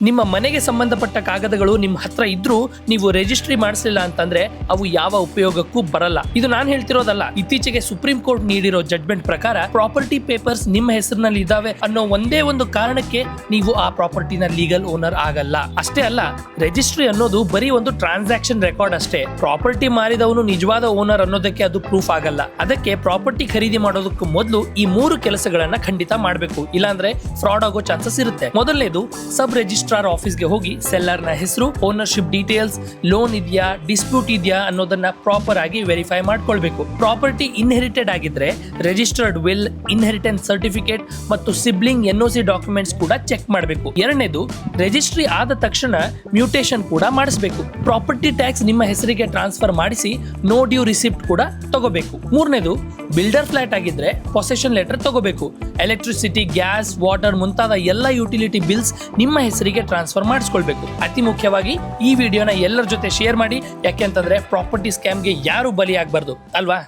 ನಿಮ್ಮ ಮನೆಗೆ ಸಂಬಂಧಪಟ್ಟ ಕಾಗದಗಳು ನಿಮ್ಮ ಹತ್ರ ಇದ್ರೂ ನೀವು ರಿಜಿಸ್ಟ್ರಿ ಮಾಡಿಸಲಿಲ್ಲ ಅಂತಂದ್ರೆ ಅವು ಯಾವ ಉಪಯೋಗಕ್ಕೂ ಬರಲ್ಲ. ಇದು ನಾನು ಹೇಳ್ತಿರೋದಲ್ಲ, ಇತ್ತೀಚೆಗೆ ಸುಪ್ರೀಂ ಕೋರ್ಟ್ ನೀಡಿರೋ ಜಡ್ಜ್ಮೆಂಟ್ ಪ್ರಕಾರ ಪ್ರಾಪರ್ಟಿ ಪೇಪರ್ಸ್ ನಿಮ್ಮ ಹೆಸರಿನಲ್ಲಿ ಇದಾವೆ ಅನ್ನೋ ಒಂದೇ ಒಂದು ಕಾರಣಕ್ಕೆ ನೀವು ಆ ಪ್ರಾಪರ್ಟಿನ ಲೀಗಲ್ ಓನರ್ ಆಗಲ್ಲ. ಅಷ್ಟೇ ಅಲ್ಲ, ರಿಜಿಸ್ಟ್ರಿ ಅನ್ನೋದು ಬರೀ ಒಂದು ಟ್ರಾನ್ಸಾಕ್ಷನ್ ರೆಕಾರ್ಡ್ ಅಷ್ಟೇ. ಪ್ರಾಪರ್ಟಿ ಮಾರಿದವನು ನಿಜವಾದ ಓನರ್ ಅನ್ನೋದಕ್ಕೆ ಅದು ಪ್ರೂಫ್ ಆಗಲ್ಲ. ಅದಕ್ಕೆ ಪ್ರಾಪರ್ಟಿ ಖರೀದಿ ಮಾಡೋದಕ್ಕೂ ಮೊದಲು ಈ 3 ಕೆಲಸಗಳನ್ನ ಖಂಡಿತ ಮಾಡಬೇಕು, ಇಲ್ಲಾಂದ್ರೆ ಫ್ರಾಡ್ ಆಗೋ ಚಾನ್ಸಸ್ ಇರುತ್ತೆ. ಮೊದಲನೇದು, ಸಬ್ ರಿಜಿಸ್ಟ್ರಾರ್ ಆಫೀಸ್ಗೆ ಹೋಗಿ ಸೆಲ್ಲರ್ ನ ಹೆಸರು, ಓನರ್ಶಿಪ್ ಡೀಟೇಲ್ಸ್, ಲೋನ್ ಇದೆಯಾ, ಡಿಸ್ಪ್ಯೂಟ್ ಇದೆಯಾ ಅನ್ನೋದನ್ನ ಪ್ರಾಪರ್ ಆಗಿ ವೆರಿಫೈ ಮಾಡ್ಕೊಳ್ಬೇಕು. ಪ್ರಾಪರ್ಟಿ ಇನ್ಹೆರಿಟೆಡ್ ಆಗಿದ್ರೆ ರಿಜಿಸ್ಟರ್ಡ್ ವಿಲ್, ಇನ್ಹೆರಿಟೆನ್ಸ್ ಸರ್ಟಿಫಿಕೇಟ್ ಮತ್ತು ಸಿಬ್ಲಿಂಗ್ NOC ಡಾಕ್ಯುಮೆಂಟ್ಸ್ ಕೂಡ ಚೆಕ್ ಮಾಡಬೇಕು. ಎರಡನೇದು, ರಿಜಿಸ್ಟ್ರಿ ಆದ ತಕ್ಷಣ ಮ್ಯೂಟೇಷನ್ ಕೂಡ ಮಾಡಿಸಬೇಕು. ಪ್ರಾಪರ್ಟಿ ಟ್ಯಾಕ್ಸ್ ನಿಮ್ಮ ಹೆಸರಿಗೆ ಟ್ರಾನ್ಸ್ಫರ್ ಮಾಡಿಸಿ ನೋ ಡ್ಯೂ ರಿಸಿಪ್ಟ್ ಕೂಡ ತಗೋಬೇಕು. ಮೂರನೇದು, ಬಿಲ್ಡರ್ ಫ್ಲಾಟ್ ಆಗಿದ್ರೆ ಪೊಸೆಷನ್ ಲೆಟರ್ ತಗೋಬೇಕು. ಎಲೆಕ್ಟ್ರಿಸಿಟಿ, ಗ್ಯಾಸ್, ವಾಟರ್ ಮುಂತಾದ ಎಲ್ಲ ಯುಟಿಲಿಟಿ ಬಿಲ್ಸ್ ನಿಮ್ಮ ಹೆಸರಿಗೆ ಟ್ರಾನ್ಸ್ಫರ್ ಮಾಡಿಸ್ಕೊಳ್ಬೇಕು. ಅತಿ ಮುಖ್ಯವಾಗಿ ಈ ವಿಡಿಯೋನ ಎಲ್ಲರ ಜೊತೆ ಶೇರ್ ಮಾಡಿ, ಯಾಕೆಂತಂದ್ರೆ ಪ್ರಾಪರ್ಟಿ ಸ್ಕ್ಯಾಮ್ಗೆ ಯಾರು ಬಲಿಯಾಗಬಾರ್ದು ಅಲ್ವಾ.